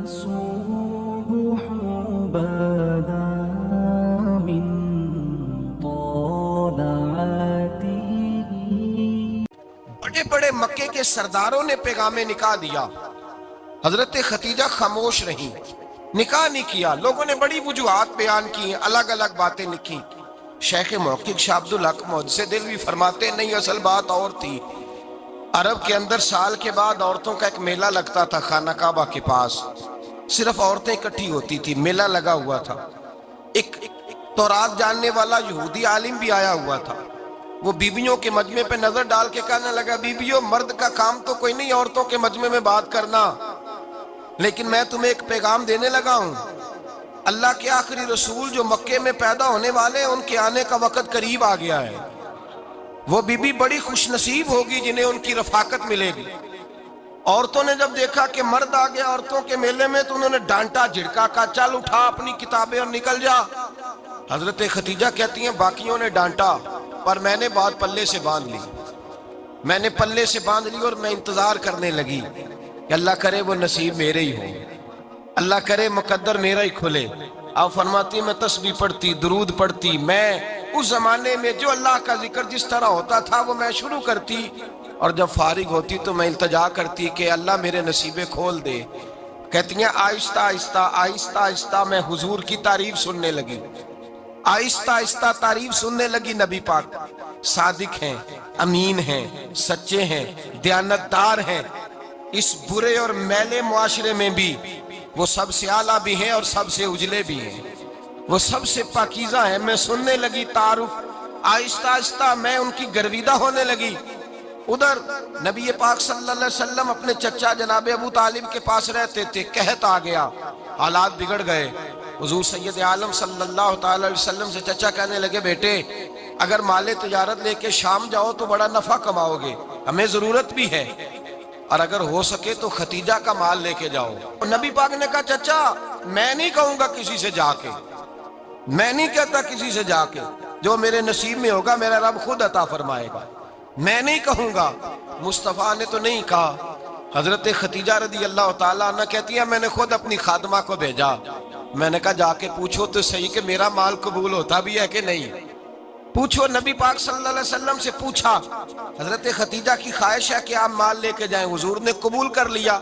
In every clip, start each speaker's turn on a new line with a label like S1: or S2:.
S1: الصبح بدا من طلعته.
S2: بڑے بڑے مکے کے سرداروں نے پیغام نکاح دیا، حضرت خدیجہ خاموش رہیں، نکاح نہیں کیا۔ لوگوں نے بڑی وجوہات بیان کی، الگ الگ باتیں لکھی۔ شیخ محقق شاہ عبدالحق محدث دہلوی فرماتے نہیں، اصل بات اور تھی۔ عرب کے اندر سال کے بعد عورتوں کا ایک میلہ لگتا تھا خانہ کعبہ کے پاس، صرف عورتیں اکٹھی ہوتی تھی، میلہ لگا ہوا تھا۔ ایک تورات جاننے والا یہودی عالم بھی آیا ہوا تھا، وہ بیبیوں کے مجمع پہ نظر ڈال کے کہنے لگا، بیبیوں مرد کا کام تو کوئی نہیں عورتوں کے مجمع میں بات کرنا، لیکن میں تمہیں ایک پیغام دینے لگا ہوں۔ اللہ کے آخری رسول جو مکے میں پیدا ہونے والے ہیں، ان کے آنے کا وقت قریب آ گیا ہے۔ وہ بیوی بڑی خوش نصیب ہوگی جنہیں ان کی رفاقت ملے گی۔ عورتوں نے جب دیکھا کہ مرد آ گیا عورتوں کے میلے میں، تو انہوں نے ڈانٹا جھڑکا، کہا چل اٹھا اپنی کتابیں اور نکل جا۔ حضرت خدیجہ کہتی ہیں باقیوں نے ڈانٹا، پر میں نے بات پلے سے باندھ لی، میں نے پلے سے باندھ لی، اور میں انتظار کرنے لگی کہ اللہ کرے وہ نصیب میرے ہی ہو، اللہ کرے مقدر میرا ہی کھلے۔ آپ فرماتی میں تسبیح پڑھتی، درود پڑھتی، میں اس زمانے میں جو اللہ کا ذکر جس طرح ہوتا تھا وہ میں شروع کرتی، اور جب فارغ ہوتی تو میں التجا کرتی کہ اللہ میرے نصیبے کھول دے۔ کہتی ہیں آہستہ آہستہ آہستہ آہستہ میں حضور کی تعریف سننے لگی، آہستہ آہستہ تعریف سننے لگی۔ نبی پاک صادق ہیں، امین ہیں، سچے ہیں، دیانتدار ہیں، اس برے اور میلے معاشرے میں بھی وہ سب سے اعلیٰ بھی ہیں اور سب سے اجلے بھی ہیں، وہ سب سے پاکیزہ ہیں۔ میں سننے لگی تعارف، آہستہ آہستہ میں ان کی گرویدہ ہونے لگی۔ ادھر نبی پاک صلی اللہ علیہ وسلم اپنے چچا جناب ابو طالب کے پاس رہتے تھے، قحط آ گیا، حالات بگڑ گئے۔ حضور سید عالم صلی اللہ تعالی علیہ وسلم سے چچا کہنے لگے، بیٹے اگر مال تجارت لے کے شام جاؤ تو بڑا نفع کماؤ گے، ہمیں ضرورت بھی ہے، اور اگر ہو سکے تو ختیجہ کا مال لے کے جاؤ۔ نبی پاک نے کہا چچا میں نہیں کہوں گا کسی سے جا کے، میں نہیں کہتا کسی سے جا کے، جو میرے نصیب میں ہوگا میرا رب خود عطا فرمائے گا، میں نہیں کہوں گا۔ مصطفیٰ نے تو نہیں کہا۔ حضرت خدیجہ رضی اللہ تعالیٰ عنہ کہتی ہے میں نے خود اپنی خادمہ کو بھیجا، میں نے کہا جا کے پوچھو تو صحیح کہ میرا مال قبول ہوتا بھی ہے کہ نہیں، پوچھو۔ نبی پاک صلی اللہ علیہ وسلم سے پوچھا، حضرت خدیجہ کی خواہش ہے کہ آپ مال لے کے جائیں، حضور نے قبول کر لیا۔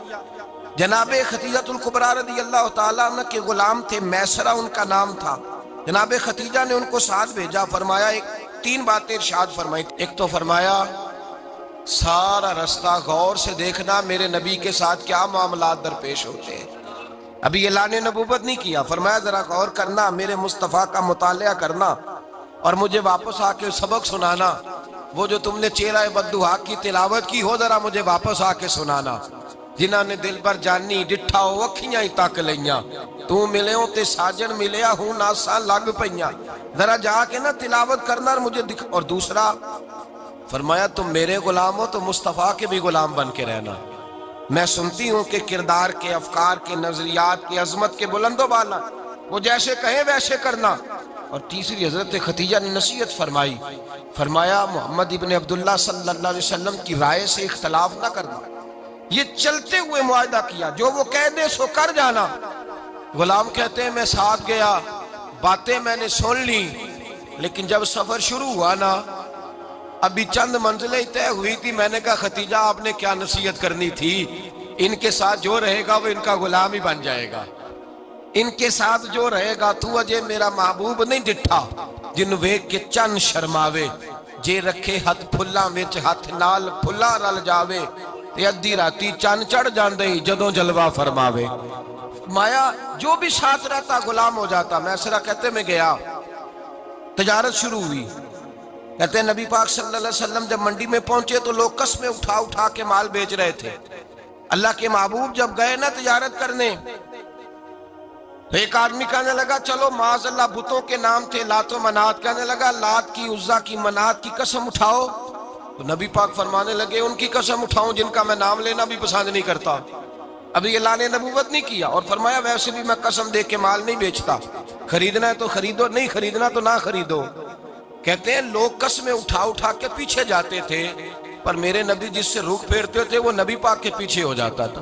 S2: جناب خدیجہ الکبریٰ رضی اللہ تعالیٰ عنہ کے غلام تھے، میسرہ ان کا نام تھا۔ جناب خدیجہ نے ان کو ساتھ بھیجا، فرمایا تین باتیں ارشاد فرمائی۔ ایک تو فرمایا سارا رستہ غور سے دیکھنا میرے نبی کے ساتھ کیا معاملات درپیش ہوتے ہیں۔ ابھی اعلان نبوت نہیں کیا، فرمایا ذرا غور کرنا، میرے مصطفیٰ کا مطالعہ کرنا، اور مجھے واپس آ کے سبق سنانا۔ وہ جو تم نے چہرہ بددعا کی تلاوت کی ہو ذرا مجھے واپس آ کے سنانا۔ جنہاں نے دل بر جانی ڈٹھا ہو اکھیاں ہی تک لیاں، تو ملے ہوں تے ساجن ملیا ہوں ناساں لگ پئیاں، ذرا جا کے نا تلاوت کرنا اور مجھے دکھ۔ اور دوسرا فرمایا تم میرے غلام ہو تو مصطفیٰ کے بھی غلام بن کے رہنا، میں سنتی ہوں کہ کردار کے، افکار کے، نظریات کی، عظمت کے بلند و بالا، وہ جیسے کہیں ویسے کرنا۔ اور تیسری حضرت خدیجہ نے نصیحت فرمائی، فرمایا محمد ابن عبداللہ صلی اللہ علیہ وسلم کی رائے سے اختلاف نہ کرنا۔ یہ چلتے ہوئے معاہدہ کیا، جو وہ کہہ دے سو کر جانا۔ غلام کہتے ہیں میں ساتھ گیا، باتیں میں نے سن لی، لیکن جب سفر شروع ہوا نا، ابھی چند منزلیں طے ہوئی تھی، میں نے کہا خدیجہ آپ نے کیا نصیحت کرنی تھی، ان کے ساتھ جو رہے گا وہ ان کا غلام ہی بن جائے گا، ان کے ساتھ جو رہے گا تو اجے میرا محبوب نہیں ڈٹھا، جن ویکھ کے چن شرماوے، جے رکھے ہاتھ پھلاں وچ ہاتھ نال پھلاں رل جاوے، تے ادھی راتی چن چڑھ جاندے جدوں جلوہ فرماوے۔ مایا جو بھی ساتھ رہتا غلام ہو جاتا۔ میسرہ کہتے میں گیا، تجارت شروع ہوئی۔ کہتے ہیں نبی پاک صلی اللہ علیہ وسلم جب منڈی میں پہنچے تو لوگ قسمیں اٹھا اٹھا کے مال بیچ رہے تھے۔ اللہ کے محبوب جب گئے نا تجارت کرنے، تو ایک آدمی کہنے لگا چلو معاذ اللہ بتوں کے نام تھے لات و منات، کہنے لگا لات کی، عزا کی، منات کی قسم اٹھاؤ۔ تو نبی پاک فرمانے لگے ان کی قسم اٹھاؤں جن کا میں نام لینا بھی پسند نہیں کرتا۔ ابھی اعلان نبوت نہیں کیا، اور فرمایا ویسے بھی میں قسم دے کے مال نہیں بیچتا، خریدنا ہے تو خریدو، نہیں خریدنا تو نہ خریدو۔ کہتے ہیں لوگ قسمیں اٹھا اٹھا کے پیچھے جاتے تھے، پر میرے نبی جس سے رخ پھیرتے تھے وہ نبی پاک کے پیچھے ہو جاتا تھا۔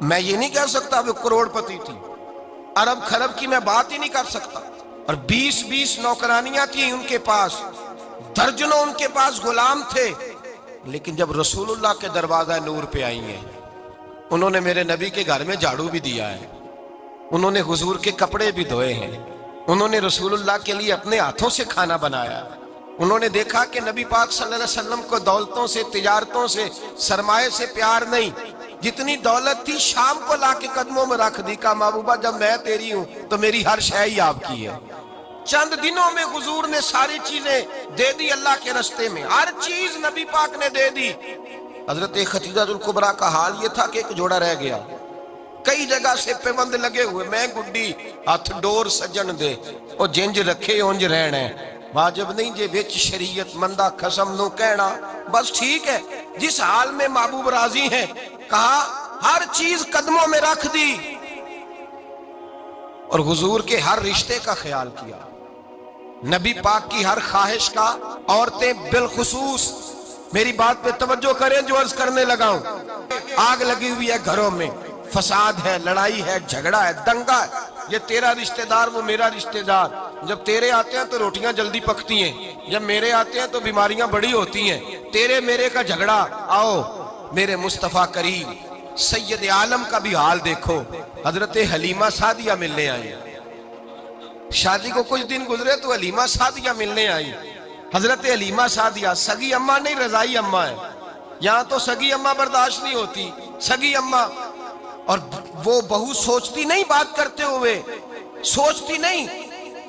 S2: میں یہ نہیں کہہ سکتا وہ کروڑپتی تھی، ارب خرب کی میں بات ہی نہیں کر سکتا، اور 20 نوکرانیاں تھیں ان کے پاس، درجنوں ان کے پاس غلام تھے، لیکن جب رسول اللہ کے دروازہ نور پہ آئی ہیں، انہوں نے میرے نبی کے گھر میں جھاڑو بھی دیا ہے، انہوں نے حضور کے کپڑے بھی دھوئے ہیں، انہوں نے رسول اللہ کے لیے اپنے ہاتھوں سے کھانا بنایا، انہوں نے دیکھا کہ نبی پاک صلی اللہ علیہ وسلم کو دولتوں سے، تجارتوں سے، سرمایہ سے پیار نہیں، جتنی دولت تھی شام کو لا کے قدموں میں رکھ دی، کہا محبوبہ جب میں تیری ہوں تو میری ہر شے ہی آپ کی ہے۔ چند دنوں میں حضور نے ساری چیزیں دے دی اللہ کے رستے میں، ہر چیز نبی پاک نے دے دی۔ حضرت خدیجہ الکبریٰ کا حال یہ تھا کہ ایک جوڑا رہ گیا، کئی جگہ سے پیوند لگے ہوئے، میں گڈی ہاتھ ڈور سجن دے او جنج رکھے اونج رہنا ہے، واجب نہیں جے وچ شریعت مندہ قسم نو کہنا، بس ٹھیک ہے جس حال میں محبوب راضی ہیں، کہا ہر چیز قدموں میں رکھ دی، اور حضور کے ہر رشتے کا خیال کیا، نبی پاک کی ہر خواہش کا، عورتیں بالخصوص، میری بات پہ توجہ کریں جو عرض کرنے لگا ہوں، آگ لگی ہوئی ہے گھروں میں، فساد ہے، لڑائی ہے، جھگڑا ہے، دنگا ہے، یہ تیرا رشتہ دار وہ میرا رشتہ دار، جب تیرے آتے ہیں تو روٹیاں جلدی پکتی ہیں، جب میرے آتے ہیں تو بیماریاں بڑی ہوتی ہیں، تیرے میرے کا جھگڑا، آؤ میرے مصطفیٰ کریم سید عالم کا بھی حال دیکھو، حضرت حلیمہ سعدیہ ملنے آئی، شادی کو کچھ دن گزرے تو حلیمہ سعدیہ ملنے آئی، حضرت حلیمہ سعدیہ سگی اماں نہیں رضائی اماں ہے، یہاں تو سگی اماں برداشت نہیں ہوتی، سگی اماں، اور وہ بہو سوچتی نہیں بات کرتے ہوئے، سوچتی نہیں،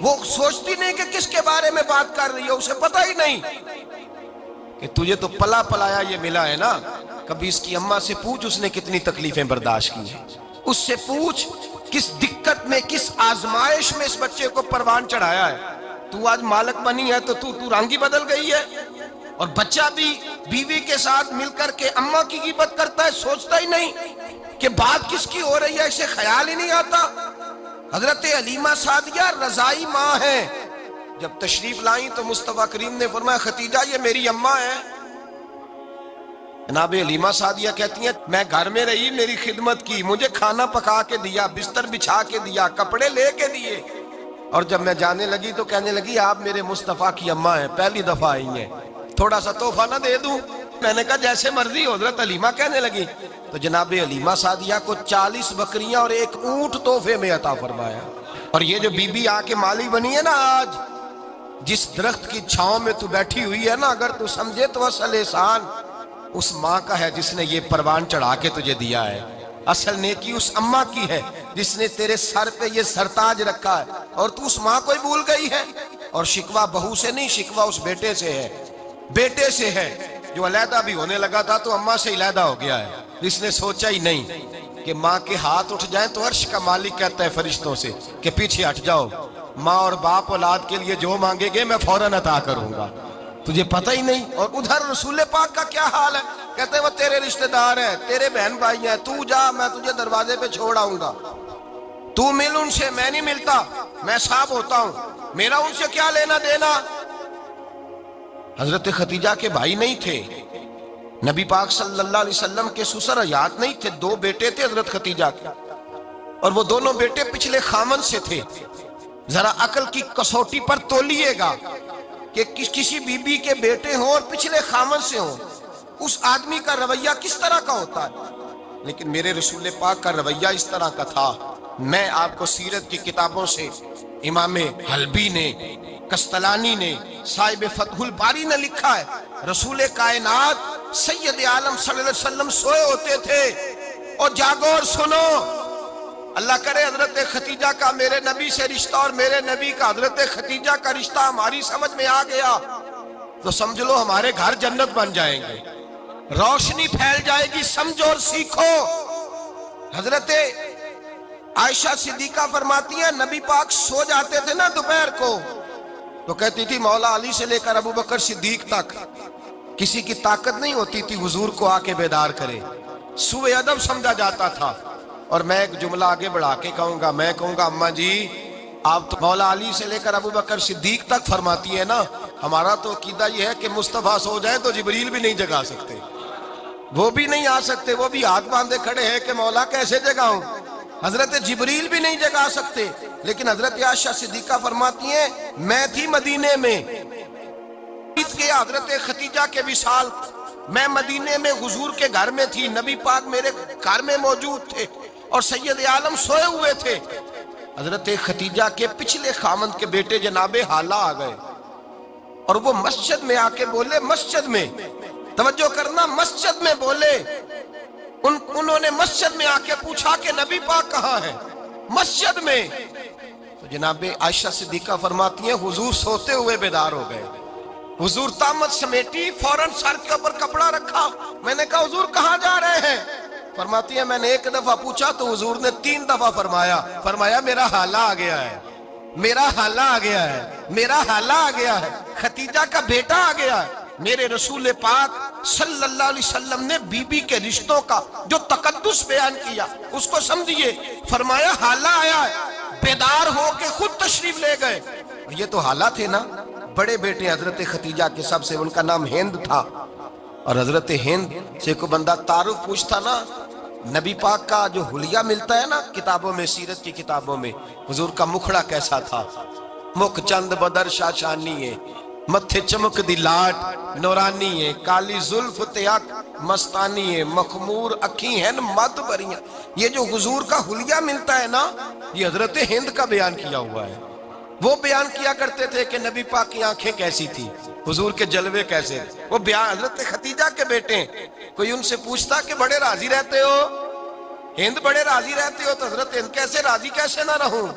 S2: وہ سوچتی نہیں کہ کس کے بارے میں بات کر رہی ہے، اسے پتہ ہی نہیں کہ تجھے تو پلا پلایا یہ ملا ہے نا، کبھی اس کی اماں سے پوچھ اس نے کتنی تکلیفیں برداشت کی ہیں، اس سے پوچھ کس دقت میں، کس آزمائش میں اس بچے کو پروان چڑھایا ہے، تو آج مالک بنی ہے تو تو رنگ ہی بدل گئی ہے، اور بچہ بھی بیوی کے ساتھ مل کر کے اماں کی غیبت کرتا ہے، سوچتا ہی نہیں کہ بات کس کی ہو رہی ہے، اسے خیال ہی نہیں آتا۔ حضرت حلیمہ سعدیہ رضائی ماں ہیں، جب تشریف لائیں تو مصطفیٰ کریم نے فرمایا خدیجہ یہ میری اماں ہے، جناب حلیمہ سعدیہ کہتی ہیں میں گھر میں رہی، میری خدمت کی، مجھے کھانا پکا کے دیا، بستر بچھا کے دیا، کپڑے لے کے دیے، اور جب میں جانے لگی تو کہنے لگی آپ میرے مصطفیٰ کی اماں ہیں، پہلی دفعہ آئی ہیں، تھوڑا سا تحفہ نہ دے دوں؟ میں نے کہا جیسے مرضی، حضرت حلیمہ کہنے لگی، تو جناب حلیمہ سعدیہ کو 40 بکریاں اور 1 اونٹ تحفے میں عطا فرمایا، اور یہ جو بی بی آ کے مالی بنی ہے نا آج، جس درخت کی چھاؤں میں تو بیٹھی ہوئی ہے نا، اگر تو سمجھے تو اصل احسان اس ماں کا ہے جس نے یہ پروان چڑھا کے تجھے دیا ہے، اصل نیکی اس اماں کی ہے جس نے تیرے سر پہ یہ سرتاج رکھا ہے، اور تو اس ماں کو ہی بھول گئی ہے، اور شکوہ بہو سے نہیں، شکوہ اس بیٹے سے ہے، بیٹے سے ہے جو علیحدہ بھی ہونے لگا تھا تو اماں سے علیحدہ ہو گیا ہے، جس نے سوچا ہی نہیں کہ ماں کے ہاتھ اٹھ جائیں تو عرش کا مالک کہتا ہے فرشتوں سے کہ پیچھے ہٹ جاؤ، ماں اور باپ اولاد کے لیے جو مانگے گے میں فوراً عطا کروں گا، تجھے پتہ ہی نہیں۔ اور ادھر رسول پاک کا کیا حال ہے، کہتے ہیں وہ تیرے رشتہ دار ہیں، تیرے بہن بھائی ہیں، تو جا میں تجھے دروازے پہ چھوڑ آؤں گا، تو مل ان سے، میں نہیں ملتا، میں صاحب ہوتا ہوں، میرا ان سے کیا لینا دینا۔ حضرت خدیجہ کے بھائی نہیں تھے، نبی پاک صلی اللہ علیہ وسلم کے سسر حیات نہیں تھے، 2 بیٹے تھے حضرت خدیجہ کے، اور وہ دونوں بیٹے پچھلے خامن سے تھے۔ ذرا عقل کی کسوٹی پر تولیے گا کہ کسی بی بی کے بیٹے ہوں اور پچھلے خامن سے ہوں، اس آدمی کا رویہ کس طرح کا ہوتا ہے، لیکن میرے رسول پاک کا رویہ اس طرح کا تھا۔ میں آپ کو سیرت کی کتابوں سے امام حلبی نے، کستلانی نے، صاحب فتح الباری نے لکھا ہے، رسول کائنات سید عالم صلی اللہ علیہ وسلم سوئے ہوتے تھے، اور جاگو اور سنو، اللہ کرے حضرت خدیجہ کا میرے نبی سے رشتہ اور میرے نبی کا حضرت خدیجہ کا رشتہ ہماری سمجھ میں آ گیا تو سمجھ لو ہمارے گھر جنت بن جائیں گے، روشنی پھیل جائے گی، سمجھو اور سیکھو۔ حضرت عائشہ صدیقہ فرماتی ہیں نبی پاک سو جاتے تھے نا دوپہر کو تو کہتی تھی مولا علی سے لے کر ابو بکر صدیق تک کسی کی طاقت نہیں ہوتی تھی حضور کو آ کے بیدار کرے، سوء ادب سمجھا جاتا تھا۔ اور میں ایک جملہ آگے بڑھا کے کہوں گا، میں کہوں گا اماں جی آپ تو مولا علی سے لے کر ابو بکر صدیق تک فرماتی ہے نا، ہمارا تو عقیدہ یہ ہے کہ مصطفیٰ سو جائے تو جبریل بھی نہیں جگا سکتے، وہ بھی نہیں آ سکتے, وہ بھی ہاتھ باندھے کھڑے ہیں کہ مولا کیسے جگاؤں. حضرت جبریل بھی نہیں جگا سکتے. لیکن حضرت عائشہ صدیقہ فرماتی ہیں میں تھی مدینے میں کہ حضرت خدیجہ کے وصال, میں مدینے میں حضور کے گھر میں تھی, نبی پاک میرے گھر میں موجود تھے اور سید عالم سوئے ہوئے تھے. حضرت خدیجہ کے پچھلے خامند کے بیٹے جناب حالہ آ گئے اور وہ مسجد میں آ کے بولے, مسجد میں توجہ کرنا, مسجد میں بولے, انہوں نے مسجد میں آ کے پوچھا کہ نبی پاک کہاں ہے, مسجد میں. تو جناب عائشہ صدیقہ فرماتی ہیں حضور سوتے ہوئے بیدار ہو گئے. حضور طامت سمیٹی, فوراً سر کے اوپر کپڑا رکھا. میں نے کہا حضور کہاں جا رہے ہیں؟ فرماتی ہے میں نے ایک دفعہ پوچھا تو حضور نے 3 دفعہ فرمایا میرا حالہ آ گیا ہے, میرا حالہ آ گیا ہے, میرا حالہ آ گیا ہے, خدیجہ کا بیٹا آ گیا ہے. میرے رسول پاک صلی اللہ علیہ وسلم نے بی بی کے رشتوں کا جو تقدس بیان کیا اس کو سمجھیے. فرمایا حالہ آیا ہے, بیدار ہو کے خود تشریف لے گئے. یہ تو حالہ تھے نا, بڑے بیٹے حضرت خدیجہ کے, سب سے ان کا نام ہند تھا. اور حضرت ہند سے کوئی بندہ تعارف پوچھتا نا, نبی پاک کا جو حلیہ ملتا ہے نا کتابوں میں, سیرت کی کتابوں میں, حضور کا مکھڑا کیسا تھا, مکھ چند بدر شاشانی ہے, متھے چمک دی لاٹ نورانی ہے, کالی زلف تیاک مستانی ہے, مخمور اکھی ہیں مد بریاں. یہ جو حضور کا حلیہ ملتا ہے نا یہ حضرت ہند کا بیان کیا ہوا ہے. وہ بیان کیا کرتے تھے کہ نبی پاک کی آنکھیں کیسی تھی, حضور کے جلوے کیسے, وہ بیان حضرت خدیجہ کے بیٹے ہیں. کوئی ان سے پوچھتا کہ بڑے راضی رہتے ہو, ہند بڑے راضی رہتے ہو, تو حضرت ہند کیسے راضی کیسے نہ رہوں,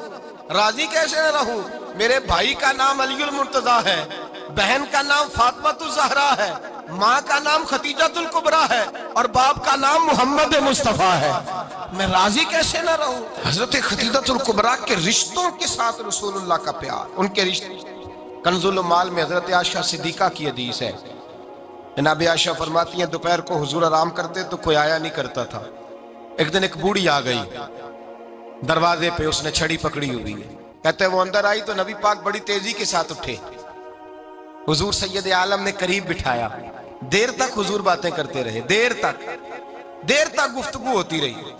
S2: راضی کیسے نہ رہوں. میرے بھائی کا نام علی المرتضیٰ ہے, بہن کا نام فاطمہ الزہرا ہے, ماں کا نام خدیجہ الکبریٰ ہے اور باپ کا نام محمد مصطفیٰ ہے, میں راضی کیسے نہ رہوں. حضرت خدیجہ الکبریٰ کے رشتوں کے ساتھ رسول اللہ کا پیار, ان کے رشتے. کنز المال میں حضرت عائشہ صدیقہ کی حدیث ہے, جناب عائشہ فرماتی ہیں دوپہر کو حضور آرام کرتے تو کوئی آیا نہیں کرتا تھا. ایک دن ایک بوڑھی آ گئی دروازے پہ, اس نے چھڑی پکڑی ہوئی ہے. کہتے ہیں وہ اندر آئی تو نبی پاک بڑی تیزی کے ساتھ اٹھے, حضور سید عالم نے قریب بٹھایا, دیر تک حضور باتیں کرتے رہے, دیر تک گفتگو ہوتی رہی.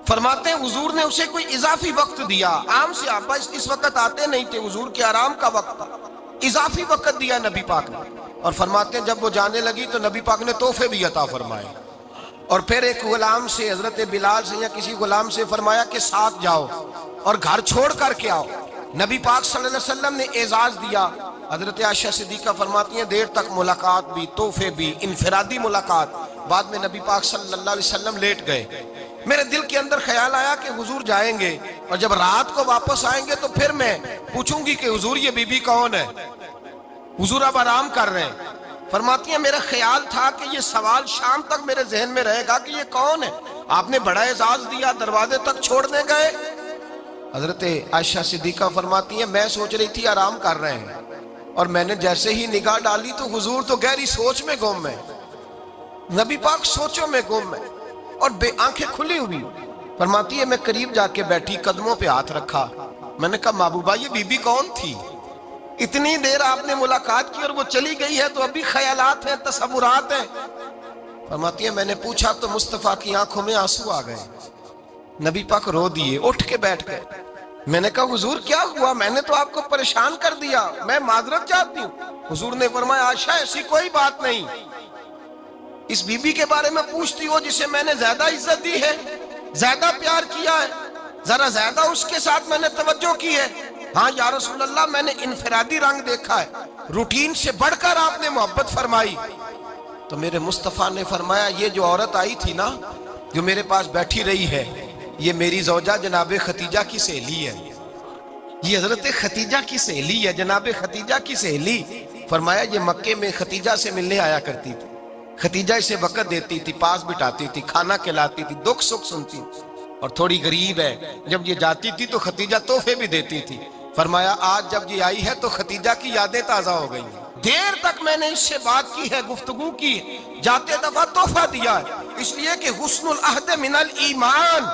S2: فرماتے ہیں حضور نے اسے کوئی اضافی وقت دیا, عام صحابہ اس وقت آتے نہیں تھے, حضور کے آرام کا وقت تھا, اضافی وقت دیا نبی پاک نے. اور فرماتے ہیں جب وہ جانے لگی تو نبی پاک نے تحفے بھی عطا فرمائے. اور پھر ایک غلام سے, حضرت بلال سے یا کسی غلام سے فرمایا کہ ساتھ جاؤ اور گھر چھوڑ کر کے آؤ. نبی پاک صلی اللہ علیہ وسلم نے اعزاز دیا. حضرت عائشہ صدیقہ فرماتی ہیں دیر تک ملاقات بھی, تحفے بھی, انفرادی ملاقات. بعد میں نبی پاک صلی اللہ علیہ وسلم لیٹ گئے. میرے دل کے اندر خیال آیا کہ حضور جائیں گے اور جب رات کو واپس آئیں گے تو پھر میں پوچھوں گی کہ حضور یہ بی بی کون ہے, حضور اب آرام کر رہے ہیں. فرماتی ہیں میرا خیال تھا کہ یہ سوال شام تک میرے ذہن میں رہے گا کہ یہ کون ہے, آپ نے بڑا اعزاز دیا, دروازے تک چھوڑنے گئے. حضرت عائشہ صدیقہ فرماتی ہیں میں سوچ رہی تھی آرام کر رہے ہیں, اور میں نے جیسے ہی نگاہ ڈالی تو حضور تو گہری سوچ میں گم ہے, نبی پاک سوچوں میں گم ہے اور بے آنکھیں کھلی ہوئی. فرماتی ہے میں قریب جا کے بیٹھی, قدموں پہ ہاتھ رکھا, میں نے کہا محبوبہ یہ بی بی کون تھی, اتنی دیر آپ نے ملاقات کی اور وہ چلی گئی ہے تو ابھی خیالات ہیں, تصورات ہیں. فرماتی ہے میں نے پوچھا تو مصطفیٰ کی آنکھوں میں آنسو آ گئے, نبی پاک رو دیے, اٹھ کے بیٹھ گئے. میں نے کہا حضور کیا ہوا, میں نے تو آپ کو پریشان کر دیا, میں معذرت چاہتی ہوں. حضور نے فرمایا عائشہ ایسی کوئی بات نہیں, اس بی بی کے بارے میں پوچھتی ہو جسے میں نے زیادہ عزت دی ہے, زیادہ پیار کیا ہے, ذرا زیادہ اس کے ساتھ میں نے توجہ کی ہے. ہاں یا رسول اللہ میں نے انفرادی رنگ دیکھا ہے, روٹین سے بڑھ کر آپ نے محبت فرمائی. تو میرے مصطفیٰ نے فرمایا یہ جو عورت آئی تھی نا, جو میرے پاس بیٹھی رہی ہے, یہ میری زوجہ جناب خدیجہ کی سہیلی ہے, یہ حضرت خدیجہ کی سہیلی ہے, جناب خدیجہ کی سہیلی. فرمایا یہ مکے میں خدیجہ سے ملنے آیا کرتی تھی, خدیجہ اسے وقت دیتی تھی, پاس بٹھاتی تھی, کھانا کھلاتی تھی, دکھ سکھ سنتی, اور تھوڑی غریب ہے, جب یہ جاتی تھی تو خدیجہ تحفے بھی دیتی تھی. فرمایا آج جب یہ آئی ہے تو خدیجہ کی یادیں تازہ ہو گئی ہیں, دیر تک میں نے اس سے بات کی ہے, گفتگو کی, جاتے دفعہ تحفہ دیا ہے, اس لیے کہ حسن العہد من الایمان,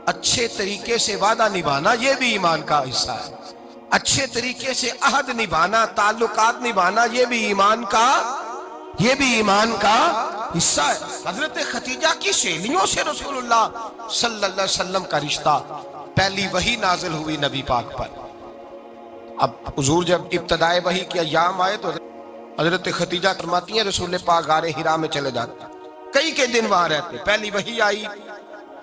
S2: اچھے طریقے سے وعدہ نبھانا یہ بھی ایمان کا حصہ ہے, اچھے طریقے سے عہد نبھانا, تعلقات نبھانا یہ بھی ایمان کا حصہ ہے۔ حضرت خدیجہ کی سہیلیوں سے رسول اللہ صلی اللہ علیہ وسلم کا رشتہ، پہلی وحی نازل ہوئی نبی پاک پر۔ اب حضور جب ابتدائے وحی کے ایام آئے تو حضرت خدیجہ فرماتی ہیں رسول پاک غار حرا میں چلے جاتے، کئی کے دن وہاں رہتے۔ پہلی وحی آئی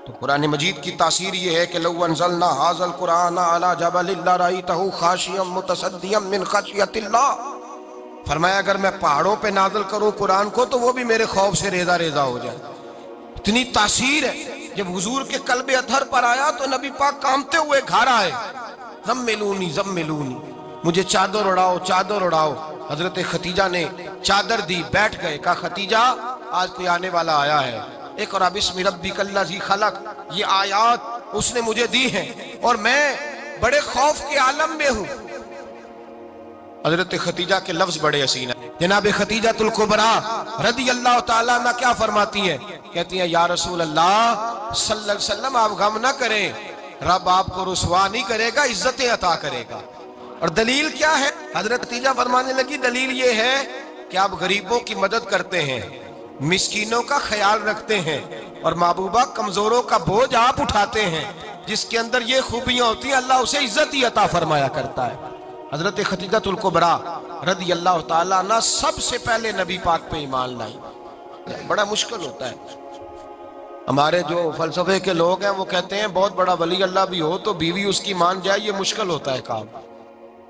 S2: تو قرآن مجید کی تاثیر یہ ہے کہ لو انزلنا ھذا القرآن علی جبل لرأیتہ خاشعا متصدعا من خشیۃ اللہ، فرمایا اگر میں پہاڑوں پہ نازل کروں قرآن کو تو وہ بھی میرے خوف سے ریزہ ریزہ ہو جائے۔ اتنی تاثیر ہے۔ جب حضور کے قلب اطہر پر آیا تو نبی پاک کانپتے ہوئے گھر آئے، زملونی زملونی، مجھے چادر اڑاؤ چادر اڑاؤ۔ حضرت خدیجہ نے چادر دی، بیٹھ گئے، کہا خدیجہ آج کوئی آنے والا آیا ہے، اقرأ بسم ربک الذی خلق، یہ آیات اس نے مجھے دی ہیں اور میں بڑے خوف کے عالم میں ہوں۔ حضرت خدیجہ کے لفظ بڑے حسین ہیں۔ جناب خدیجہ الکبریٰ رضی اللہ تعالیٰ عنہ کیا فرماتی ہیں؟ کہتی ہیں یا رسول اللہ صلی اللہ علیہ وسلم آپ غم نہ کریں، رب آپ کو رسوا نہیں کرے گا، عزتیں عطا کرے گا۔ اور دلیل کیا ہے؟ حضرت خدیجہ فرمانے لگی دلیل یہ ہے کہ آپ غریبوں کی مدد کرتے ہیں، مسکینوں کا خیال رکھتے ہیں، اور محبوبہ کمزوروں کا بوجھ آپ اٹھاتے ہیں۔ جس کے اندر یہ خوبیاں ہوتی ہیں اللہ اسے عزت ہی عطا فرمایا کرتا ہے۔ حضرت خدیجہ الکبریٰ رضی اللہ تعالیٰ عنہ سب سے پہلے نبی پاک پہ ایمان لائی۔ بڑا مشکل ہوتا ہے، ہمارے جو فلسفے کے لوگ ہیں وہ کہتے ہیں بہت بڑا ولی اللہ بھی ہو تو بیوی اس کی مان جائے، یہ مشکل ہوتا ہے کام،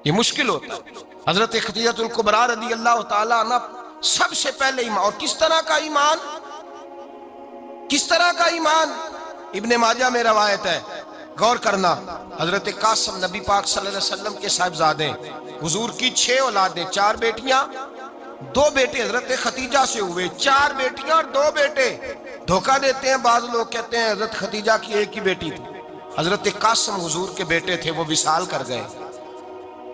S2: یہ مشکل ہوتا ہے۔ حضرت خدیجہ الکبریٰ رضی اللہ تعالیٰ عنہ سب سے پہلے ایمان، اور کس طرح کا ایمان؟ کس طرح کا ایمان؟ ابن ماجہ میں روایت ہے، غور کرنا، حضرت قاسم نبی پاک صلی اللہ علیہ وسلم کے صاحبزادے، حضور کی 6 اولادیں، 4 بیٹیاں 2 بیٹے حضرت خدیجہ سے ہوئے، 4 بیٹیاں اور 2 بیٹے۔ دھوکہ دیتے ہیں بعض لوگ، کہتے ہیں حضرت خدیجہ کی ایک ہی بیٹی تھی۔ حضرت قاسم حضور کے بیٹے تھے، وہ وصال کر گئے۔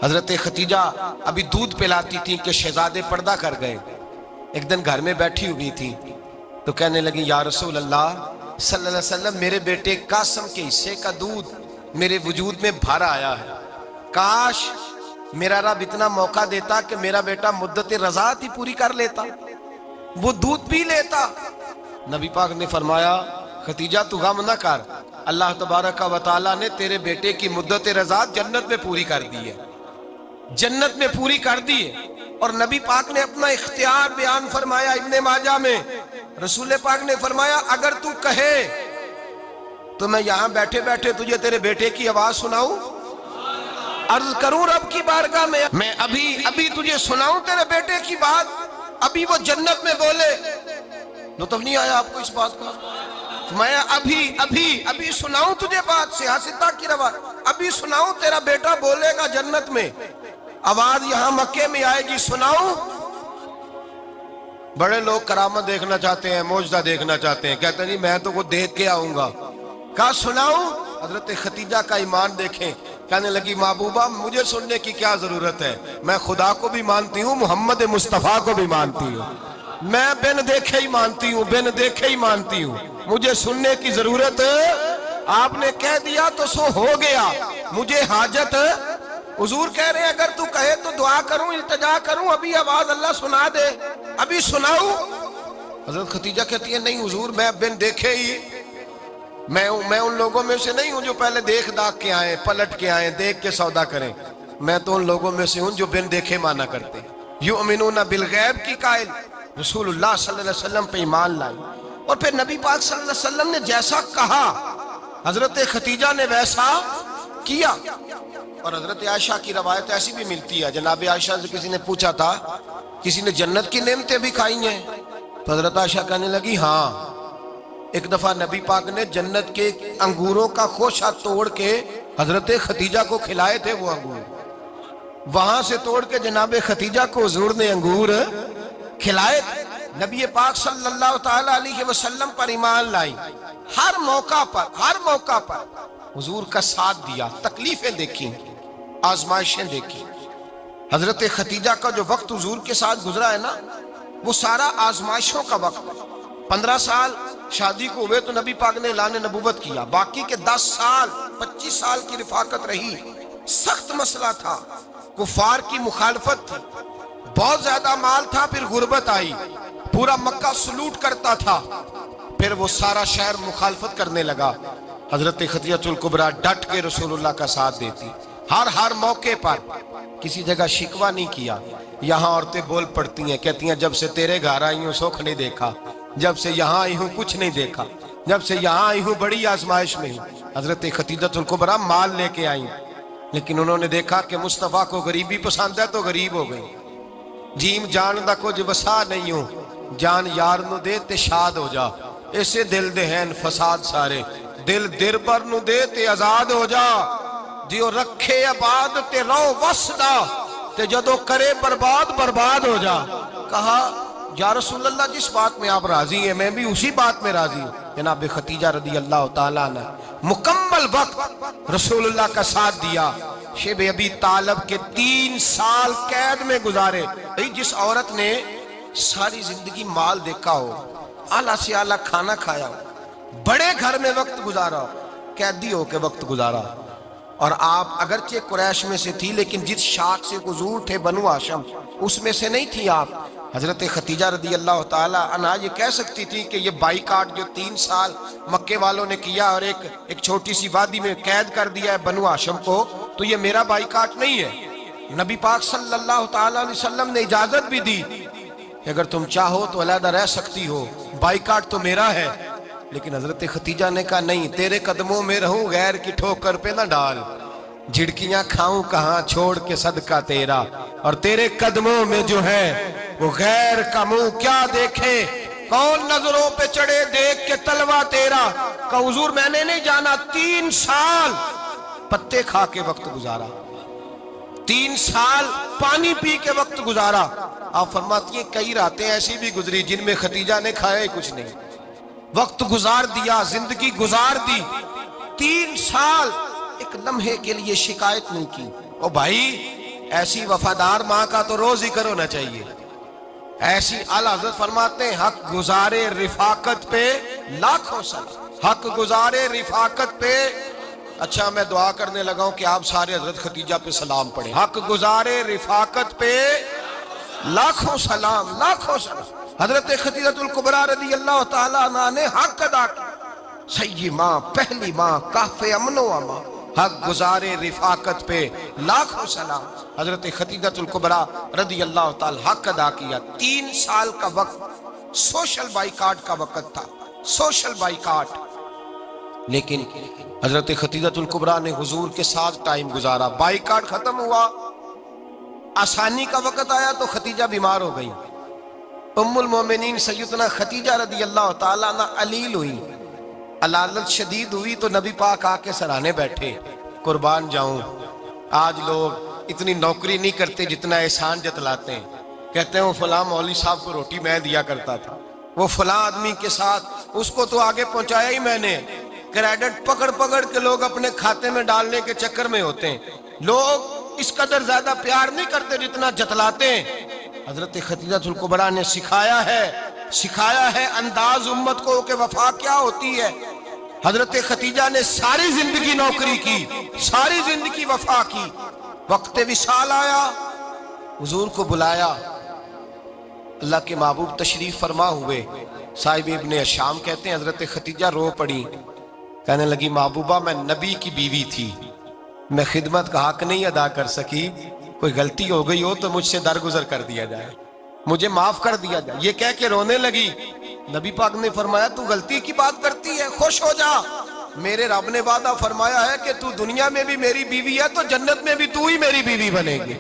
S2: حضرت خدیجہ ابھی دودھ پلاتی تھی کہ شہزادے پردہ کر گئے۔ ایک دن گھر میں بیٹھی ہوئی تھی تو کہنے لگی یا رسول اللہ صلی اللہ علیہ وسلم میرے بیٹے قاسم کے حصے کا دودھ میرے وجود میں بھر آیا ہے، کاش میرا رب اتنا موقع دیتا کہ میرا بیٹا مدت رضاعت ہی پوری کر لیتا، وہ دودھ پی لیتا۔ نبی پاک نے فرمایا خدیجہ تو غم نہ کر، اللہ تبارک و تعالیٰ نے تیرے بیٹے کی مدت رضاعت جنت میں پوری کر دی ہے، جنت میں پوری کر دی ہے۔ اور نبی پاک نے اپنا اختیار بیان فرمایا ابن ماجہ میں، رسول پاک نے فرمایا اگر تو کہے تو میں یہاں بیٹھے بیٹھے تجھے تیرے بیٹے کی آواز سناؤں، عرض کروں رب کی بارگاہ میں ابھی تجھے سناؤں تیرے بیٹے کی بات، ابھی وہ جنت میں بولے۔ لطف نہیں آیا آپ کو اس بات کا؟ میں ابھی سناؤں تجھے بات، سیاستہ کی روایت، ابھی سناؤں تیرا بیٹا بولے گا جنت میں، آواز یہاں مکے میں آئے گی، سناؤں؟ بڑے لوگ کرامت دیکھنا چاہتے ہیں، معجزہ دیکھنا چاہتے ہیں، کہتے ہیں جی میں تو وہ دیکھ کے آؤں گا۔ کہا سناؤں؟ حضرت خدیجہ کا ایمان دیکھیں، کہنے لگی محبوبہ مجھے سننے کی کیا ضرورت ہے، میں خدا کو بھی مانتی ہوں، محمد مصطفیٰ کو بھی مانتی ہوں، میں بن دیکھے ہی مانتی ہوں، بن دیکھے ہی مانتی ہوں، مجھے سننے کی ضرورت آپ نے کہہ دیا تو سو ہو گیا، مجھے حاجت۔ حضور کہہ رہے ہیں اگر تو کہے تو دعا کروں، التجا کروں، ابھی آواز اللہ سنا دے، ابھی سناؤں؟ حضرت خدیجہ کہتی ہے نہیں حضور میں بن دیکھے ہی، میں ان لوگوں میں سے نہیں ہوں جو پہلے دیکھ داکھ کے آئیں، پلٹ کے آئیں، دیکھ کے سودا کریں، میں تو ان لوگوں میں سے ہوں جو بن دیکھے مانا کرتے ہیں۔ یؤمنون بالغیب کی قائل رسول اللہ صلی اللہ علیہ وسلم پہ ایمان لائی، اور پھر نبی پاک صلی اللہ علیہ وسلم نے جیسا کہا حضرت خدیجہ نے ویسا کیا۔ اور حضرت عائشہ کی روایت ایسی بھی ملتی ہے، جناب عائشہ سے کسی نے پوچھا تھا کسی نے جنت کی نعمتیں بھی کھائی ہیں؟ تو حضرت عائشہ کہنے لگی ہاں، ایک دفعہ نبی پاک نے جنت کے انگوروں کا خوشہ توڑ کے حضرت خدیجہ کو کھلائے تھے، وہ انگور وہاں سے توڑ کے جناب خدیجہ کو حضور نے انگور کھلائے تھے۔ نبی پاک صلی اللہ تعالیٰ علیہ وسلم پر ایمان لائی، ہر موقع پر حضور کا ساتھ دیا، تکلیفیں دیکھی، آزمائشیں دیکھی۔ حضرت خدیجہ کا جو وقت حضور کے ساتھ گزرا ہے نا، وہ سارا آزمائشوں کا وقت۔ 15 سال شادی کو ہوئے تو نبی پاک نے اعلان نبوت کیا، باقی کے 10 سال 25 سال کی رفاقت رہی، سخت مسئلہ تھا، کفار کی مخالفت تھی، بہت زیادہ مال تھا، پھر غربت آئی، پورا مکہ سلوٹ کرتا تھا، پھر وہ سارا شہر مخالفت کرنے لگا، حضرت خدیجہ الکبریٰ ڈٹ کے رسول اللہ کا ساتھ دیتی، ہر موقع پر کسی جگہ شکوہ نہیں کیا۔ یہاں عورتیں بول پڑتی ہیں، کہتی ہیں جب سے تیرے گھر آئی ہوں سکھ نہیں دیکھا، جب سے یہاں آئی ہوں کچھ نہیں دیکھا، جب سے یہاں آئی ہوں بڑی آزمائش میں ہوں۔ حضرت خدیجہ الکبریٰ مال لے کے آئیں، لیکن انہوں نے دیکھا کہ مصطفیٰ کو غریبی پسند ہے تو غریب ہو گئی۔ جیم جان دا کچھ وسا نہیں ہوں، جان یار نو دے تے شاد ہو جا، اسے دل دہین فساد سارے، دل دربر نو دے تے آزاد ہو جا، دیو رکھے آباد تے رو وسدا تے جدو کرے برباد برباد ہو جا۔ کہا یا رسول اللہ جس بات میں آپ راضی ہیں میں بھی اسی بات میں راضی ہوں۔ جناب خدیجہ رضی اللہ تعالیٰ نے مکمل وقت رسول اللہ کا ساتھ دیا۔ شیب ابی طالب کے 3 سال قید میں گزارے۔ جس عورت نے ساری زندگی مال دیکھا ہو، اعلیٰ سے اعلیٰ کھانا کھایا ہو، بڑے گھر میں وقت گزارا ہو، قیدی ہو کے وقت گزارا، اور آپ اگرچہ قریش میں سے تھی لیکن جس شاخ سے حضور تھے بنو ہاشم اس میں سے نہیں تھی آپ۔ حضرت خدیجہ رضی اللہ تعالی عنہا یہ کہہ سکتی تھی کہ یہ بائیکاٹ جو 3 سال مکے والوں نے کیا اور ایک چھوٹی سی وادی میں قید کر دیا ہے بنو ہاشم کو، تو یہ میرا بائیکاٹ نہیں ہے۔ نبی پاک صلی اللہ تعالی علیہ وسلم نے اجازت بھی دی کہ اگر تم چاہو تو علیحدہ رہ سکتی ہو، بائیکاٹ تو میرا ہے۔ لیکن حضرت خدیجہ نے کہا نہیں، تیرے قدموں میں رہوں غیر کی ٹھوکر پہ نہ ڈال، جھڑکیاں کھاؤں کہاں چھوڑ کے صدقہ تیرا، اور تیرے قدموں میں جو ہے وہ غیر کا منہ کیا دیکھے، کون نظروں پہ چڑھے دیکھ کے تلوا تیرا۔ کہ حضور میں نے نہیں جانا، 3 سال پتے کھا کے وقت گزارا، 3 سال پانی پی کے وقت گزارا۔ آپ فرماتی ہیں کئی راتیں ایسی بھی گزری جن میں خدیجہ نے کھایا ہی کچھ نہیں، وقت گزار دیا، زندگی گزار دی۔ 3 سال ایک لمحے کے لیے شکایت نہیں کی۔ او بھائی ایسی وفادار ماں کا تو روز ذکر ہونا چاہیے۔ ایسی اعلیٰ حضرت فرماتے ہیں حق گزارے رفاقت پہ لاکھوں سلام، حق گزارے رفاقت پہ۔ اچھا میں دعا کرنے لگا ہوں کہ آپ سارے حضرت خدیجہ پہ سلام پڑھیں۔ حق گزارے رفاقت پہ لاکھوں سلام، لاکھوں سلام۔ حضرت خدیجہ الکبریٰ رضی اللہ تعالیٰ عنہ نے حق ادا کیا، سیدی ماں، پہلی ماں، کہف امن و امان، حق گزارے رفاقت پہ لاکھوں سلام۔ حضرت خدیجہ الکبریٰ رضی اللہ تعالیٰ حق ادا کیا۔ 3 سال کا وقت سوشل بائیکاٹ کا وقت تھا، سوشل بائیکاٹ، لیکن حضرت خدیجہ الکبریٰ نے حضور کے ساتھ ٹائم گزارا۔ بائیکاٹ ختم ہوا، آسانی کا وقت آیا تو خدیجہ بیمار ہو گئی۔ ام المومنین سیدنا خدیجہ رضی اللہ تعالیٰ عنہ علیل ہوئی، علالت شدید ہوئی تو نبی پاک آ کے سرانے بیٹھے۔ قربان جاؤں آج لوگ اتنی نوکری نہیں کرتے جتنا احسان جتلاتے ہیں، کہتے ہیں وہ فلاں مولوی صاحب کو روٹی میں دیا کرتا تھا، وہ فلاں آدمی کے ساتھ اس کو تو آگے پہنچایا ہی میں نے۔ کریڈٹ پکڑ پکڑ کے لوگ اپنے کھاتے میں ڈالنے کے چکر میں ہوتے ہیں، لوگ اس قدر زیادہ پیار نہیں کرتے جتنا جتلاتے ہیں۔ حضرت خدیجہ الکبریٰ نے سکھایا ہے انداز امت کو کہ وفا کیا ہوتی ہے۔ حضرت خدیجہ نے ساری زندگی نوکری کی، ساری زندگی وفا کی۔ وقت وصال آیا، حضور کو بلایا، اللہ کے محبوب تشریف فرما ہوئے۔ صاحب ابن الشام کہتے ہیں حضرت خدیجہ رو پڑی، کہنے لگی محبوبہ میں نبی کی بیوی تھی، میں خدمت کا حق نہیں ادا کر سکی، کوئی غلطی ہو گئی ہو تو مجھ سے درگزر کر دیا جائے، مجھے معاف کر دیا جائے۔ یہ کہہ کے رونے لگی۔ نبی پاک نے فرمایا تو غلطی کی بات کرتی ہے، خوش ہو جا، میرے رب نے وعدہ فرمایا ہے کہ تو دنیا میں بھی میری بیوی ہے تو جنت میں بھی تو ہی میری بیوی بنے گی۔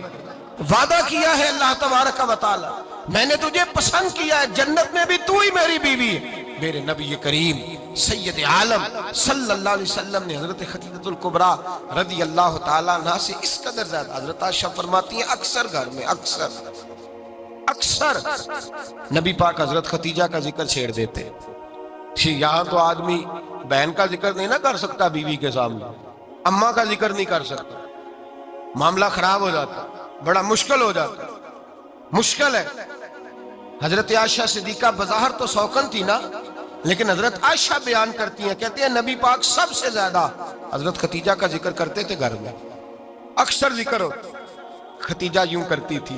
S2: وعدہ کیا ہے اللہ تبارک و تعالی، میں نے تجھے پسند کیا ہے، جنت میں بھی تو ہی میری بیوی ہے۔ میرے نبی کریم سید عالم صلی اللہ علیہ وسلم نے حضرت خدیجہ الکبریٰ رضی اللہ تعالیٰ عنہ سے اس قدر زیادہ، حضرت عائشہ فرماتی ہیں اکثر گھر میں اکثر نبی پاک حضرت خدیجہ کا ذکر چھیڑ دیتے۔ یہاں تو آدمی بہن کا ذکر نہیں نہ کر سکتا بیوی کے سامنے، اماں کا ذکر نہیں کر سکتا، معاملہ خراب ہو جاتا، بڑا مشکل ہو جاتا، مشکل ہے۔ حضرت عائشہ صدیقہ بظاہر تو سوکن تھی نا، لیکن حضرت عائشہ بیان کرتی ہیں، کہتے ہیں نبی پاک سب سے زیادہ حضرت خدیجہ کا ذکر کرتے تھے گھر میں، اکثر ذکر ہو۔ خدیجہ یوں کرتی تھی،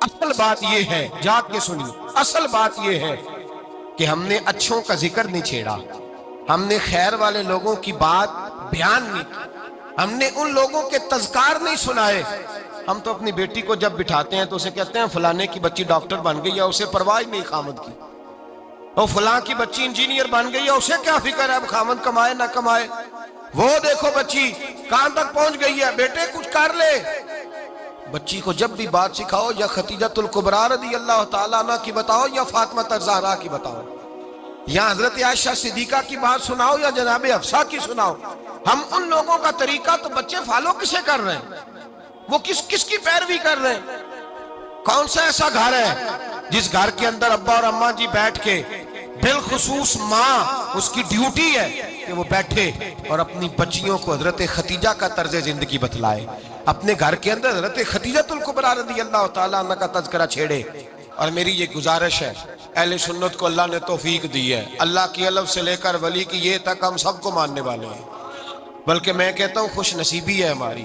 S2: اصل بات یہ ہے، جاگ کے سنیے، اصل بات یہ ہے کہ ہم نے اچھوں کا ذکر نہیں چھیڑا، ہم نے خیر والے لوگوں کی بات بیان نہیں کی، ہم نے ان لوگوں کے تذکار نہیں سنائے۔ ہم تو اپنی بیٹی کو جب بٹھاتے ہیں تو اسے کہتے ہیں فلانے کی بچی ڈاکٹر بن گئی ہے، اسے پرواہ نہیں خامد کی، اور فلاں کی بچی انجینئر بن گئی ہے، اسے کیا فکر ہے اب خامد کمائے نہ کمائے، وہ دیکھو بچی کہاں تک پہنچ گئی ہے، بیٹے کچھ کر لے۔ بچی کو جب بھی بات سکھاؤ یا خدیجۃ الکبریٰ رضی اللہ تعالیٰ عنہ کی بتاؤ یا فاطمہ الزہراء کی بتاؤ، یا حضرت عائشہ صدیقہ کی بات سناؤ یا جناب حفصہ کی سناؤ۔ ہم ان لوگوں کا طریقہ تو بچے فالو کسے کر رہے ہیں، وہ کس کی پیروی کر رہے ہیں؟ کون سا ایسا گھر ہے جس گھر کے اندر ابا اور اماں جی بیٹھ کے، بالخصوص ماں، اس کی ڈیوٹی ہے کہ وہ بیٹھے اور اپنی بچیوں کو حضرت خدیجہ کا طرز زندگی بتلائے، اپنے گھر کے اندر حضرت خدیجۃ الکبریٰ رضی اللہ تعالیٰ عنہ کا تذکرہ چھیڑے۔ اور میری یہ گزارش ہے، اہل سنت کو اللہ نے توفیق دی ہے، اللہ کی الف سے لے کر ولی کی یہ تک ہم سب کو ماننے والے ہیں، بلکہ میں کہتا ہوں خوش نصیبی ہے ہماری،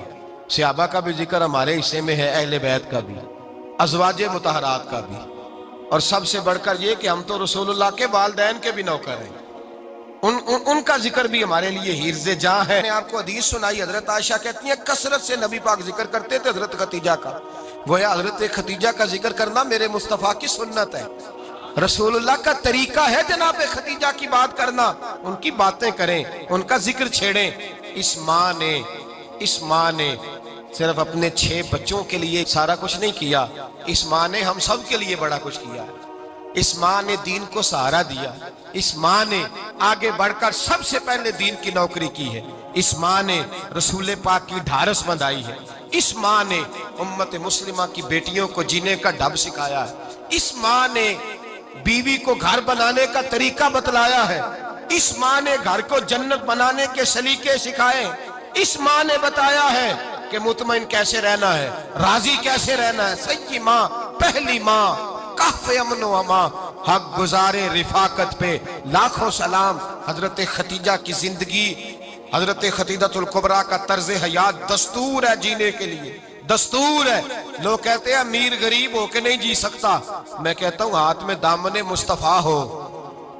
S2: صحابہ کا بھی ذکر ہمارے حصے میں ہے، اہل بیت کا بھی، ازواج مطہرات کا بھی، اور سب سے بڑھ کر یہ کہ ہم تو رسول اللہ کے والدین کے بھی نوکر ہیں، ان کا ذکر بھی ہمارے لیے حرز جاں ہے۔ میں نے آپ کو حدیث سنائی، حضرت عائشہ کہتی ہیں کثرت سے نبی پاک ذکر کرتے تھے حضرت خدیجہ کا، گویا حضرت خدیجہ کا ذکر کرنا میرے مصطفیٰ کی سنت ہے، رسول اللہ کا طریقہ ہے جناب خدیجہ کی بات کرنا، ان کی باتیں کریں، ان کا ذکر چھیڑیں۔ اس ماں نے صرف اپنے 6 بچوں کے لیے سارا کچھ نہیں کیا، اس ماں نے ہم سب کے لیے بڑا کچھ کیا، اس ماں نے دین کو سہارا دیا، اس ماں نے آگے بڑھ کر سب سے پہلے دین کی نوکری کی ہے، اس ماں نے رسول پاک کی ڈھارس بندھائی ہے، اس ماں نے امت مسلمہ کی بیٹیوں کو جینے کا ڈھب سکھایا ہے، اس ماں نے بیوی کو گھر بنانے کا طریقہ بتلایا ہے، اس ماں نے گھر کو جنت بنانے کے سلیقے سکھائے، اس ماں نے بتایا ہے کہ مطمئن کیسے رہنا ہے، راضی کیسے رہنا ہے۔ سچی ماں، پہلی ماں، کہف امن و امان، حق گزارے رفاقت پہ لاکھوں سلام۔ حضرت خدیجہ کی زندگی، حضرت خدیجۃ الکبریٰ کا طرز حیات دستور ہے جینے کے لیے، دستور ہے۔ لوگ کہتے ہیں امیر غریب ہو کے نہیں جی سکتا، میں کہتا ہوں ہاتھ میں دامن مصطفیٰ ہو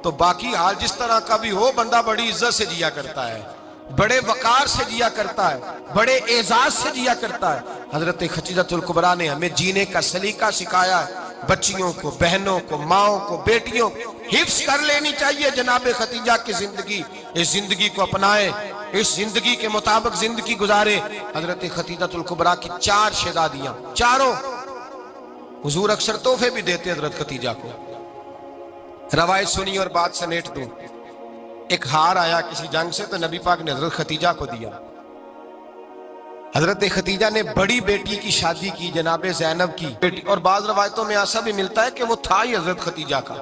S2: تو باقی حال جس طرح کا بھی ہو، بندہ بڑی عزت سے جیا کرتا ہے، بڑے وقار سے جیا کرتا ہے، بڑے اعزاز سے جیا کرتا ہے۔ حضرت خدیجۃ الکبریٰ نے ہمیں جینے کا سلیقہ سکھایا ہے، بچیوں کو، بہنوں کو، ماؤں کو، بیٹیوں حفظ کر لینی چاہیے جناب خدیجہ کی زندگی، اس زندگی کو اپنائے، اس زندگی کے مطابق زندگی گزارے۔ حضرت خدیجۃ الکبریٰ کی 4 شہزادیاں، چاروں حضور اکثر تحفے بھی دیتے حضرت خدیجہ کو۔ روایت سنی اور بات سمیٹ دوں، ایک ہار آیا کسی جنگ سے تو نبی پاک نے حضرت خدیجہ کو دیا۔ حضرت خدیجہ نے بڑی بیٹی کی شادی کی، جناب زینب کی بیٹی، اور بعض روایتوں میں ایسا بھی ملتا ہے کہ وہ تھا ہی حضرت خدیجہ کا۔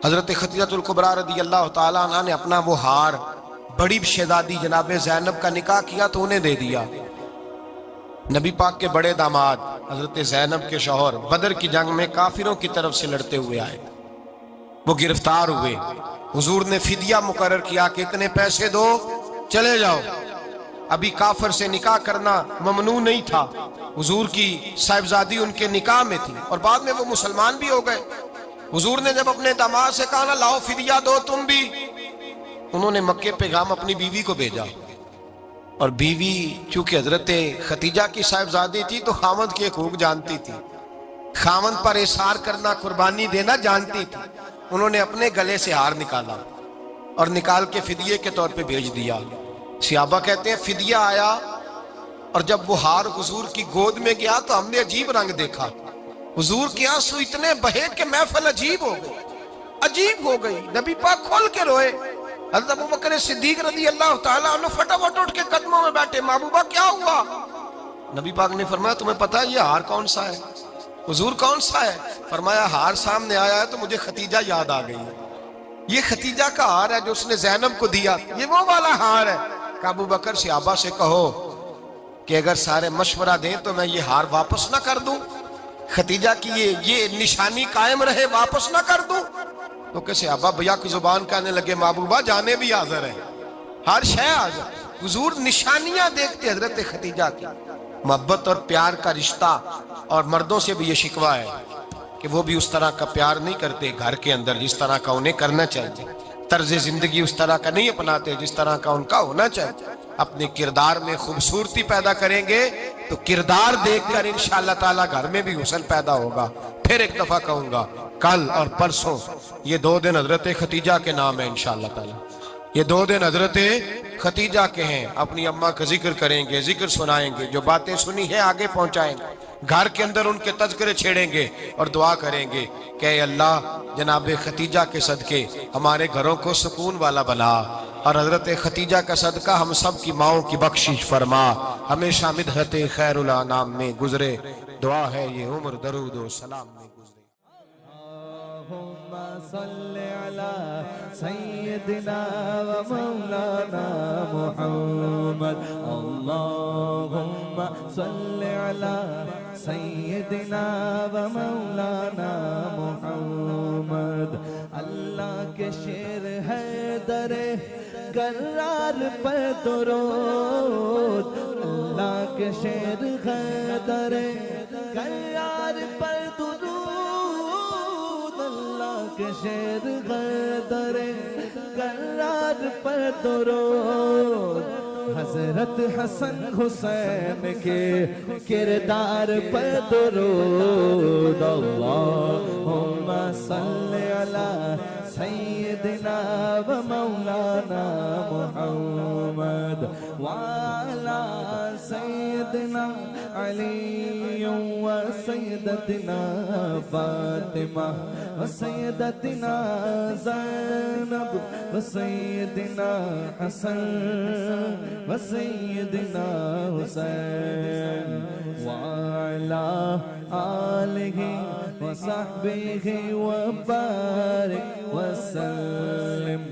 S2: حضرت خدیجۃ الکبریٰ رضی اللہ تعالیٰ عنہ نے اپنا وہ ہار بڑی شہزادی جناب زینب کا نکاح کیا تو انہیں دے دیا۔ نبی پاک کے بڑے داماد حضرت زینب کے شوہر بدر کی جنگ میں کافروں کی طرف سے لڑتے ہوئے آئے، وہ گرفتار ہوئے، حضور نے فدیہ مقرر کیا کہ اتنے پیسے دو چلے جاؤ۔ ابھی کافر سے نکاح کرنا ممنوع نہیں تھا، حضور کی صاحبزادی ان کے نکاح میں تھی اور بعد میں وہ مسلمان بھی ہو گئے۔ حضور نے جب اپنے داماد سے کہا نا لاؤ فدیہ دو تم بھی، انہوں نے مکے پیغام اپنی بیوی کو بھیجا، اور بیوی چونکہ حضرت خدیجہ کی صاحبزادی تھی تو خاوند کے حقوق جانتی تھی، خاوند پر احسار کرنا، قربانی دینا جانتی تھی۔ انہوں نے اپنے گلے سے ہار نکالا اور نکال کے فدیے کے طور پہ بھیج دیا۔ صحابہ کہتے ہیں فدیہ آیا اور جب وہ ہار حضور کی گود میں گیا تو ہم نے عجیب رنگ دیکھا، حضور کے آنسو اتنے بہے کہ محفل عجیب ہو گئی، عجیب ہو گئی، نبی پاک کھول کے روئے۔ حضرت ابوبکر صدیق رضی اللہ تعالیٰ عنہ فٹافٹ اٹھ کے قدموں میں بیٹھے، محبوبہ کیا ہوا؟ نبی پاک نے فرمایا تمہیں پتہ ہے یہ ہار کون سا ہے؟ حضور کون سا ہے؟ فرمایا ہار سامنے آیا ہے تو مجھے خدیجہ یاد آ گئی ہے، یہ خدیجہ کا ہار ہے جو اس نے زینب کو دیا، یہ وہ والا ہار ہے۔ کہ ابوبکر صحابہ سے کہو کہ اگر سارے مشورہ دیں تو میں یہ ہار واپس نہ کر دوں، خدیجہ کی یہ نشانی قائم رہے، واپس نہ کر دوں؟ تو کہ صحابہ بھیا کی زبان کہنے لگے محبوبہ جانے بھی حاضر ہے، ہر شے حاضر۔ حضور نشانیاں دیکھتے حضرت خدیجہ کی، محبت اور پیار کا رشتہ، اور مردوں سے بھی یہ شکوہ ہے کہ وہ بھی اس طرح کا پیار نہیں کرتے گھر کے اندر جس طرح کا انہیں کرنا چاہیے، طرز زندگی اس طرح کا نہیں اپناتے جس طرح کا ان کا ہونا چاہیے۔ اپنے کردار میں خوبصورتی پیدا کریں گے تو کردار دیکھ کر انشاءاللہ تعالیٰ گھر میں بھی حسن پیدا ہوگا۔ پھر ایک دفعہ کہوں گا، کل اور پرسوں یہ 2 دن حضرت ختیجہ کے نام ہے انشاءاللہ تعالیٰ، یہ 2 دن حضرت ختیجہ کے ہیں۔ اپنی اماں کا ذکر کریں گے، ذکر سنائیں گے، جو باتیں سنی ہیں آگے پہنچائیں گے، گھر کے اندر ان کے تذکرے چھیڑیں گے اور دعا کریں گے کہ اے اللہ جناب ختیجہ کے صدقے ہمارے گھروں کو سکون والا بنا، اور حضرت ختیجہ کا صدقہ ہم سب کی ماؤں کی بخشش فرما، ہمیشہ مدحت خیر الانام میں گزرے۔ دعا ہے یہ عمر درود و سلام میں گزرے۔
S1: اللہم صلی علی سیدنا و مولانا محمد، اللہم صلی علی سیدنا و مولانا محمد۔ اللہ کے شیر ہے در کرار پر درود، اللہ کے شیر ہے در کرار پر درود، اللہ کے شیر ہے در کرار پر درود۔ حضرت حسن حسین کے کردار پر درود، اللہم صلی علی سیدنا و مولانا محمد وعلی سیدنا علی و سیدتنا فاطمہ و سیدتنا زینب و سیدنا حسن و سیدنا حسین وعلی آلہ و صحبہ و بارک وسلم۔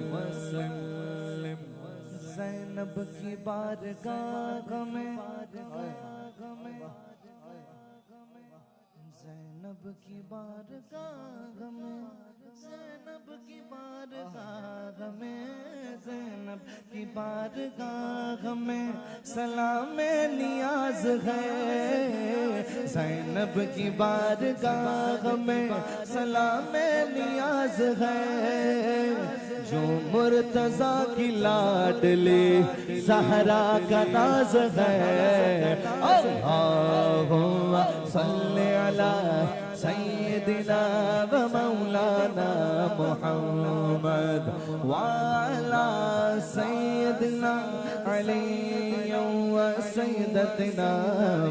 S1: زینب کی بارگاہ میں، زینب کی بارگاہ میں، زینب کی بارگاہ میں، زینب کی بارگاہ میں سلام نیاز ہے، زینب کی بارگاہ میں سلام نیاز ہے، جو مرتضیٰ کی لاڈلی زہرا کا ناز ہے۔ اللہم صلی علی سیدنا و مولانا محمد وعلی سیدنا علی و سیدتنا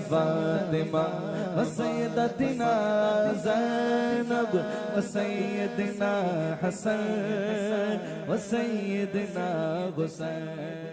S1: فاطمہ و سیدتنا زینب و سیدنا حسن و سیدنا حسین۔